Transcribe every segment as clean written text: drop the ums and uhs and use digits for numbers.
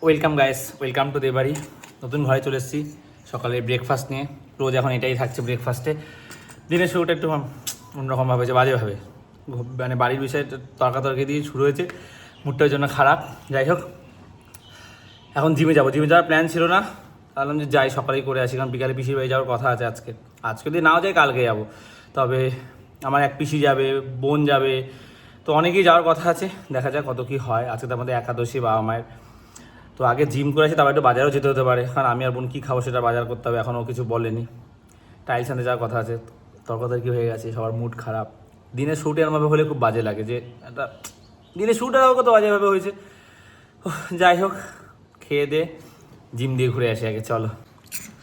Welcome guys, welcome to Debari. নতুন ঘরে চলে এসেছি সকালে ব্রেকফাস্ট নিয়ে। রোজ এখন এটাই থাকছে ব্রেকফাস্টে। দিনের শুরুটা একটু অন্যরকমভাবে হয়েছে, বাজেভাবে। মানে বাড়ির বিষয়ে তর্কাতর্কি দিয়ে শুরু হয়েছে, মুডটার জন্য খারাপ। যাই হোক, এখন জিমে যাবো। জিমে যাওয়ার প্ল্যান ছিল না, ভাবলাম যে যাই, সকালেই করে আসি, কারণ বিকালে পিসির বাড়ি যাওয়ার কথা আছে আজকে। আজকে যদি নাও যাই, কালকে যাবো। তবে আমার এক পিসি যাবে, বোন যাবে, তো অনেকেই যাওয়ার কথা আছে। দেখা যাক কত কী হয়। আজকে তো আমাদের একাদশী বাবা মায়ের। তো আগে জিম করে আসি, তারপর একটু বাজারও যেতে হতে পারে, কারণ আমি আর বোন কী খাবো সেটা বাজার করতে হবে। এখনও কিছু বলেনি। টাইলস আনতে যাওয়ার কথা আছে, তর্কাতর্কি হয়ে গেছে, সবার মুড খারাপ। দিনের শ্যুট এরমভাবে হলে খুব বাজে লাগে, যে একটা দিনের শ্যুট আর কত বাজেভাবে হয়েছে। যাই হোক, খেয়ে দে জিম দিয়ে ঘুরে আসি আগে, চলো।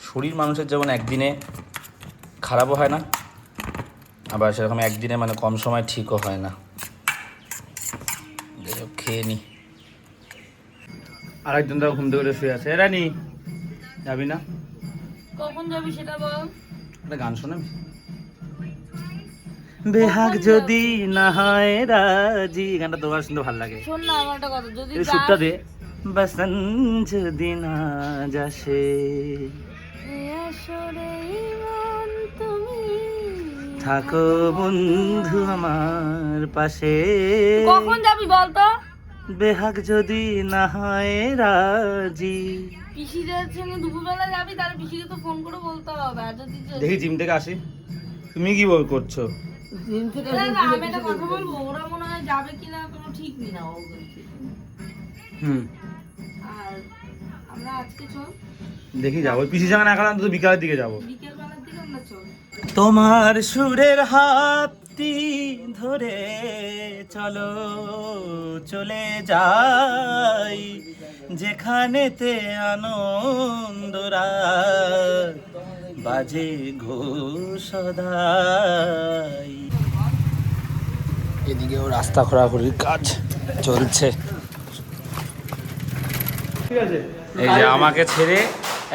শরীর মানুষের যেমন একদিনে খারাপও হয় না, আবার সেরকম একদিনে মানে কম সময় ঠিকও হয় না। যাই হোক, খেয়ে নি। আরেকজন তো ঘুম থেকে শুয়ে আছে। রানি, যাবি না? কখন যাবি সেটা বল। একটা গান শোনাবি? বেহাগ যদি না হয় রাজি, গানটা তোমার শুনতে ভালো লাগে। শোন না, আমার একটা কথা, যদি এই সুরটা দে। বসন যদি না যাসে তুমি থাকো বন্ধু আমার পাশে, কখন যাবি বলতো? বেহাগ যদি না হয় রাজি। পিসিদের সঙ্গে দুপুরবেলা যাবি, তাহলে পিসিকে তো ফোন করে বলতে হবে। আর যদি দেখি জিম থেকে আসি। তুমি কি করছো? আমি একটা কথা বলবো, ওরা মনে হয় যাবে কিনা কোনো ঠিক নেই না। আর আমরা আজকে চল, দেখি যাবো। পিসি সঙ্গে না গেলাম তো বিকালের দিকে যাবো। বিকেলবেলার দিকে আমরা চল। তোমার সুরের হাতটি ধরে চলো, চলে যাই যেখানেতে আনন্দরা বাজে গো সদাই। এদিকেও রাস্তা খোঁড়াখুড়ির কাজ চলছে। এই যে আমাকে ছেড়ে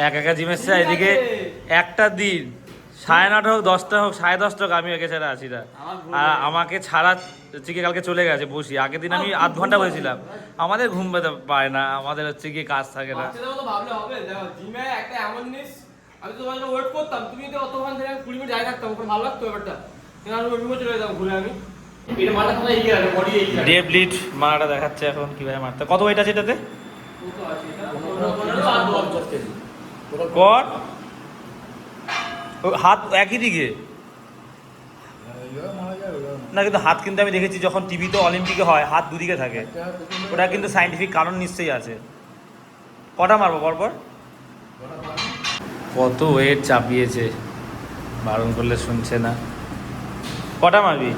একা জিম এসছে, এদিকে একটা দিন 9:30 হোক, 10টা হোক, 10:30 হোক, আমি একে ছেড়ে আসি না। আর আমাকে ছাড়া হচ্ছে কি কালকে চলে গেছে বসি। আগের দিন আমি আধ ঘন্টা বসেছিলাম। আমাদের ঘুম পেতে পারে না, আমাদের হচ্ছে কি কাজ থাকে না। জিমে একটা এমন জিনিস, আমি তো তোমার ওয়েট করতাম, তুমি তো অতক্ষণ ধরে 20 মিনিট যাই থাকতাম, ওখানে ভালো লাগতো ব্যাপারটা। কিন্তু আমি ওই চলে যেতাম ঘুরে। আমি এটা মাথা খানা এগিয়ে রাখে, বডি এগিয়ে রাখে। ডেডলিফট মারাটা দেখাচ্ছে এখন কিভাবে মারতে। কত ওয়েট আছে এটাতে? কর হাত একই দিকে না, কিন্তু হাত কিন্তু আমি দেখেছি যখন টিভিতে অলিম্পিকে হয়, হাত দুদিকে থাকে। ওটা কিন্তু সাইন্টিফিক কারণ নিশ্চয়ই আছে। কটা মারবো পরপর? কত ওয়েট চাপিয়েছে, বারণ করলে শুনছে না। কটা মারবি?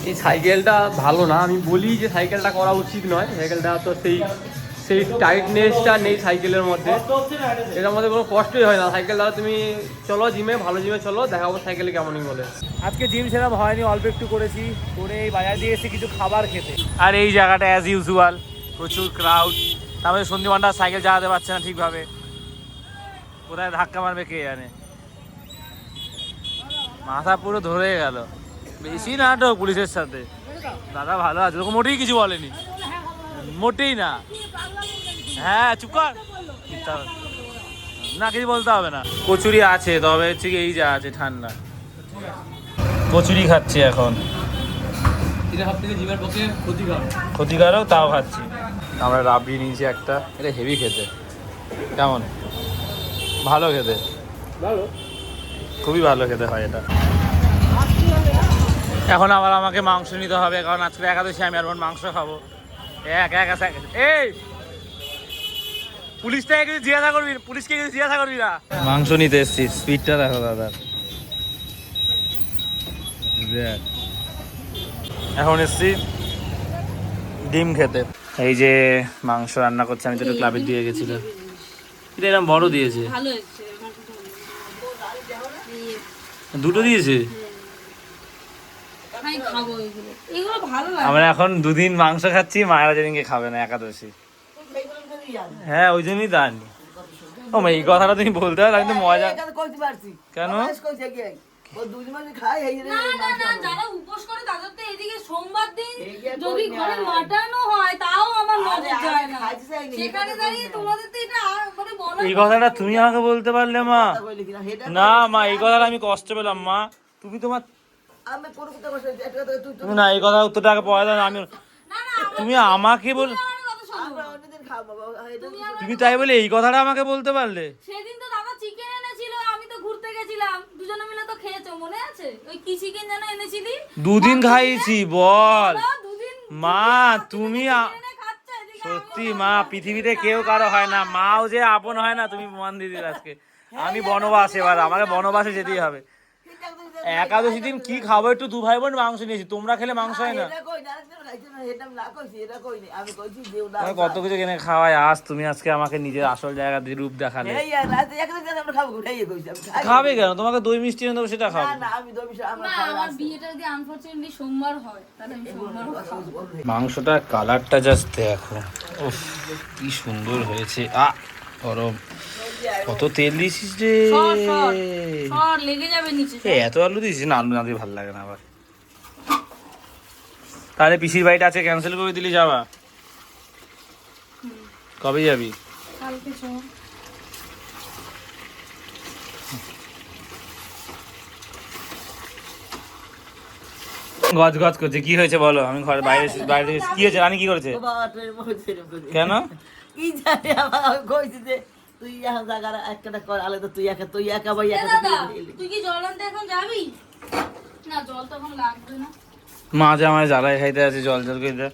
এই সাইকেলটা ভালো না, আমি বলি যে সাইকেলটা করা উচিত নয়। সাইকেলটা তো সেই সেই টাইটনেসটা নেই সাইকেলের মধ্যে, এটার মধ্যে কোনো কষ্টই হয় না। সাইকেলটা তুমি চলো জিমে, ভালো জিমে চলো, দেখাবো সাইকেলে কেমনই বলে। আজকে জিম সেরকম হয়নি, অল্প একটু করেছি, করে এই বাজার দিয়ে এসে কিছু খাবার খেতে। আর এই জায়গাটা অ্যাজ ইউজুয়াল প্রচুর ক্রাউড। তারপরে সন্দীপনটা সাইকেল চালাতে পারছে না ঠিকভাবে, কোথায় ধাক্কা মারবে কে জানে। মাথা পুরো ধরে গেল। বেশি নাটক পুলিশের সাথে। দাদা ভালো আছে, তোকে মোটেই কিছু বলেনি, মোটেই না। হ্যাঁ চুপ কর, না কিছু বলতে হবে না। কচুরি আছে, তবে হচ্ছে কি এই যা আছে ঠান্ডা। কচুরি খাচ্ছি এখন, এটা সব থেকে জিমের পক্ষে ক্ষতিকারক, তাও খাচ্ছি। আমরা রাবড়ি নিয়েছি একটা, এটা হেভি খেতে। কেমন? ভালো খেতে, ভালো, খুবই ভালো খেতে হয় এটা। এখন আবার আমাকে মাংস নিতে হবে, কারণ আজকে একাদশী, আমি আর বোন মাংস খাবো। এই পুলিশটাকে কিছু জিজ্ঞাসা করবি, পুলিশকে কিছু জিজ্ঞাসা করবি না। মাংস নিতে এসছি, স্পিডটা দেখো দাদা। এখন এসছি ডিম খেতে। এই যে মাংস রান্না করছে, আমি তো একটু ক্লাবে দিয়ে গেছিলাম। এটা এরকম বড় দিয়েছে, ভালো হচ্ছে, দুটো দিয়েছে। আমি খাবো এগুলো, এগুলো ভালো লাগে। আমরা এখন 2 দিন মাংস খাচ্ছি, মায়েরা যেদিনকে খাবে না, একাদশী। হ্যাঁ ওই জন্যই দাঁড়ানি। ও মা এই কথাটা তুমি বলতে পারো আমি তো মজা কইতে পারছি কেন? বয়স কইছে কি ও দুই মাস খায় এই রে না না না যারা উপোস করে তাদের তো এদিকে সোমবার দিন যদি ঘরে মাটনও হয় তাও আমার নজর যায় না সেখানে দাঁড়িয়ে তোমাদের তো এটা মানে বলা এই কথাটা তুমি আমাকে বলতে পারলে মা না মা এই কথাটা আমি কষ্ট পেলাম মা তুমি তোমার আমি কোন কথা কইছি এটা তুই তুমি না এই কথা উত্তরটা আগে পড়া দাও না আমি না না তুমি আমাকে বল আমার কথা শোনো আমরা অন্যদিন খাবো বাবা এটা তুমি তাই বলে এই কথাটা আমাকে বলতে পারলে সেদিন তো দাদা চিকেন এনেছিল আমি তো ঘুরতে গেছিলাম দুজনে মিলে তো খেয়েছো মনে আছে ওই কি চিকেন যেন এনেছিলি দুদিন খাইছি বল দুদিন মা তুমি এনে খাচ্ছে এদিকে সত্যি মা পৃথিবীতে কেউ কারো হয় না মাও যে আপন হয় না তুমি প্রমাণ দিয়ে দিলে আজকে আমি বনবাস এবার আমাকে বনবাসে যেতেই হবে একাদশী দিন কি খাবো একটু দু ভাই বোন মাংস নিয়েছি তোমরা খেলে মাংস হয় না এটা কই না খাইছে না এটা না কইছি এটা কই না আমি কইছি দেও না তোমায় কত কিছু কিনে খাওয়াই আজ তুমি আজকে আমাকে নিজের আসল জায়গা দিয়ে রূপ দেখালে এই রাতে একদিন আমরা খাবো কোথায় কইছি আমি খাই খাবে কেন তোমাকে দই মিষ্টি এনে দেবো সেটা না খাবে না আমি দই মিশা আমার না খাওয়া আমার আছে বিয়েটা যদি আনফরচুনেটলি সোমবার হয় তাহলে আমি সোমবার খাবো মাংসটার কালারটা জাস্ট দেখো উফ কি সুন্দর হয়েছে গরম কত তেল দিয়েছিস রে সর লেগে যাবে নিচে এত আলু দিয়েছিস না আলু না দিয়ে ভালো লাগে না আবার তাহলে পিসির বাড়িটা আছে ক্যান্সেল করে দিলি যাবা কবে যাবি কালকে চল গজ গজ করছে কি হয়েছে বলো আমি ঘরে বাইরে বাইরে থেকে কি হয়েছে রানী কি করেছে বাবা ট্রেন মধ্যে কেন কি জানি আমার কইছি যে তুই এখন জায়গা একটা কর আলাদা তুই একা ভাই একা দাদা তুই কি জল আনতে এখন যাবি না জল তো এখন লাগবে না মা যে আমায় জ্বালায় খাইতে আছে জল জল করে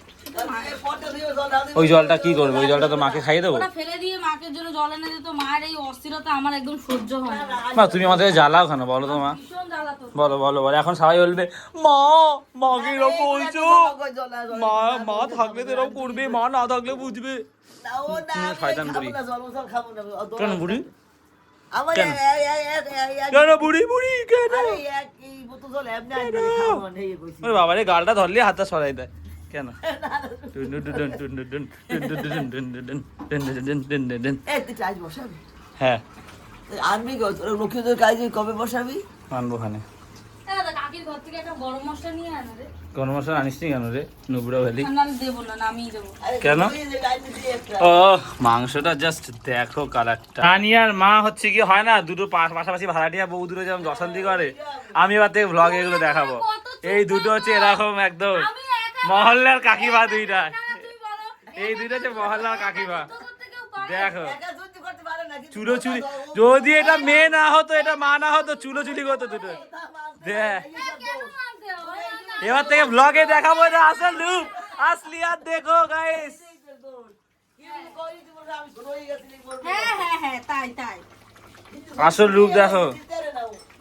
ওই জলটা কি করবে ওই জলটা তো মাকে খাইয়ে দেবো ওটা ফেলে দিয়ে মাকে জন্য জল এনে দিত মায়ের এই অস্থিরতা আমার একদম সহ্য হয় না মা তুমি আমাদের জ্বালাও কেন বলো তো মা ভীষণ জ্বালা তো বলো বলো বলো এখন সবাই বলবে মা মাকে এরকম বলছো মা মা থাকলে তো এরকম করবে মা না থাকলে বুঝবে শয়তান বুড়ি কেন বুড়ি আমার কেন? কেন বুড়ি বুড়ি কেন এই বোতল জল এমনি আনবে খাবো না এই কইছি ওরে বাবারে গালটা ধরলে হাতটা সরাই দেয় কেন এই তুই কাজ বসাবি হ্যাঁ আনবি গো তোর লক্ষ্মী তোর কাজ কবে বসাবি আনবো খানে দাদা কাকির ঘর থেকে একটা গরম মশলা নিয়ে আনো রে কোন মশলা আনিস নি কেন রে নুবড়া ভ্যালি আমি দেবো না আমিই দেবো কেন? তুই যে কাজ দিবি একটা ও মাংসটা জাস্ট দেখো কালারটা রানী আর মা হচ্ছে কি হয় না দুটো পাশাপাশি ভাড়াটিয়া বউ দুটো যেমন দশান্তি করে আমি এবার থেকে ব্লগ এগুলো দেখাবো এই দুটো হচ্ছে এরকম একদম আমি একা মহল্লার কাকিমা দুইটা না, তুই বলো এই দুইটা হচ্ছে মহল্লার কাকিমা তো করতে কেউ পারে দেখো একা সহ্য করতে পারে না কিন্তু চুলো চুলি যদি এটা মেয়ে না হতো এটা মা না হতো চুলো চুলি করতো দুটো দেখ কেন মানতে হয় না এবার থেকে ব্লগে দেখাবো এটা আসল রূপ আসলি আর দেখো গাইস হ্যাঁ তাই আসল রূপ দেখো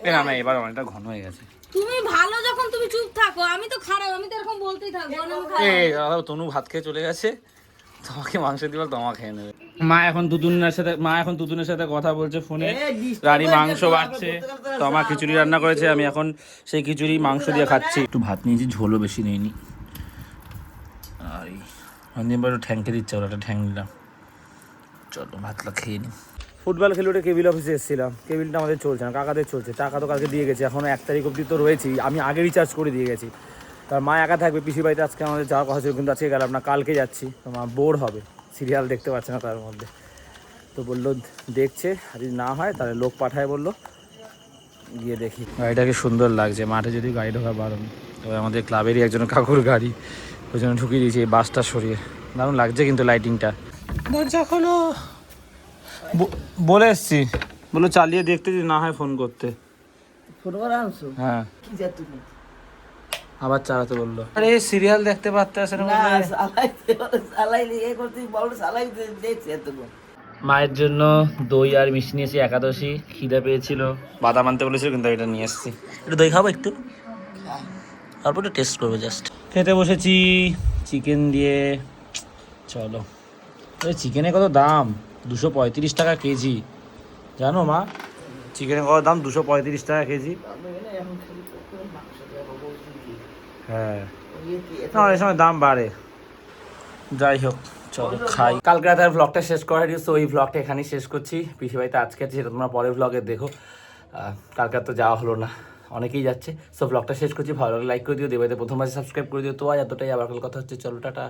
এ না না এবার অনেকটা ঘন হয়ে গেছে তুমি ভালো যখন তুমি চুপ থাকো আমি তো খারাপ আমি তো এরকম বলতেই থাকবো আমি খারাপ তনু ভাত খেয়ে চলে গেছে তোমাকে মাংস দিবা তোমা খেয়ে নেবে মা এখন দুদুনের সাথে কথা বলছে ফোনে রানী মাংস বাড়ছে তো আমার খিচুড়ি রান্না করেছে আমি এখন সেই খিচুড়ি মাংস দিয়ে খাচ্ছি একটু ভাত নিয়েছি ঝোলও বেশি নেইনি আর অনেকবার ঠ্যাংকে দিচ্ছে ওরা একটা ঠ্যাং নিলাম চলো ভাতটা খেয়ে নিই ফুটবল খেলে উঠে কেবিল অফিসে এসেছিলাম কেবিলটা আমাদের চলছে না কাকাদের চলছে টাকা তো কালকে দিয়ে গেছে এখনও 1 তারিখ অবধি তো রয়েছি আমি আগে রিচার্জ করে দিয়ে গেছি তার মা একা থাকবে পিসির বাড়িতে আজকে আমাদের যাওয়ার কথা ছিল কিন্তু আজকে গেলাম না কালকে যাচ্ছি তো মা বোর হবে সিরিয়াল দেখতে পাচ্ছে না তার মধ্যে তো বললো দেখছে আর যদি না হয় তাহলে লোক পাঠায় বললো গিয়ে দেখি গাড়িটাকে সুন্দর লাগছে মাঠে যদি গাড়ি ঢোকা বারণ তবে আমাদের ক্লাবেরই একজন কাকুর গাড়ি ওই জন্য ঢুকিয়ে দিয়েছি এই বাসটা সরিয়ে দারুণ লাগছে কিন্তু লাইটিংটা দরজা খোলো বলে এসছি বলো চালিয়ে দেখতে যদি না হয় ফোন করতে ফোন করে আনছো হ্যাঁ কি যা তুমি আবার চালাতে বললো আরে সিরিয়াল দেখতে পারতে আসে না না সালাই এ করতে বল সালাই দেখছি এতক্ষণ মায়ের জন্য দই আর মিষ্টি নিয়েছি একাদশী খিদে পেয়েছিল বাদাম আনতে বলেছিল কিন্তু এটা নিয়ে এসেছি একটু দই খাবো একটু তারপর একটু টেস্ট করবো জাস্ট খেতে বসেছি চিকেন দিয়ে চলো চিকেনের কত দাম 235 টাকা কেজি জানো মা চিকেনের কত দাম 235 টাকা কেজি হ্যাঁ না এই সময় দাম বাড়ে যাই হোক চলো খাই। কালকে রাতে আর ব্লগটা শেষ করা হয়নি, সো এই ব্লগটা এখানেই শেষ করছি। পিসি বাড়িতে আজকে আছে, সেটা তোমরা পরের ব্লগে দেখো। কালকে তো যাওয়া হলো না, অনেকেই যাচ্ছে। সো ব্লগটা শেষ করছি, ভালো লাগলে লাইক করে দিও, দেবাইতে প্রথমবার সাবস্ক্রাইব করে দিও। তো আজ এতটাই, আবার কাল কথা হচ্ছে, চলো টাটা।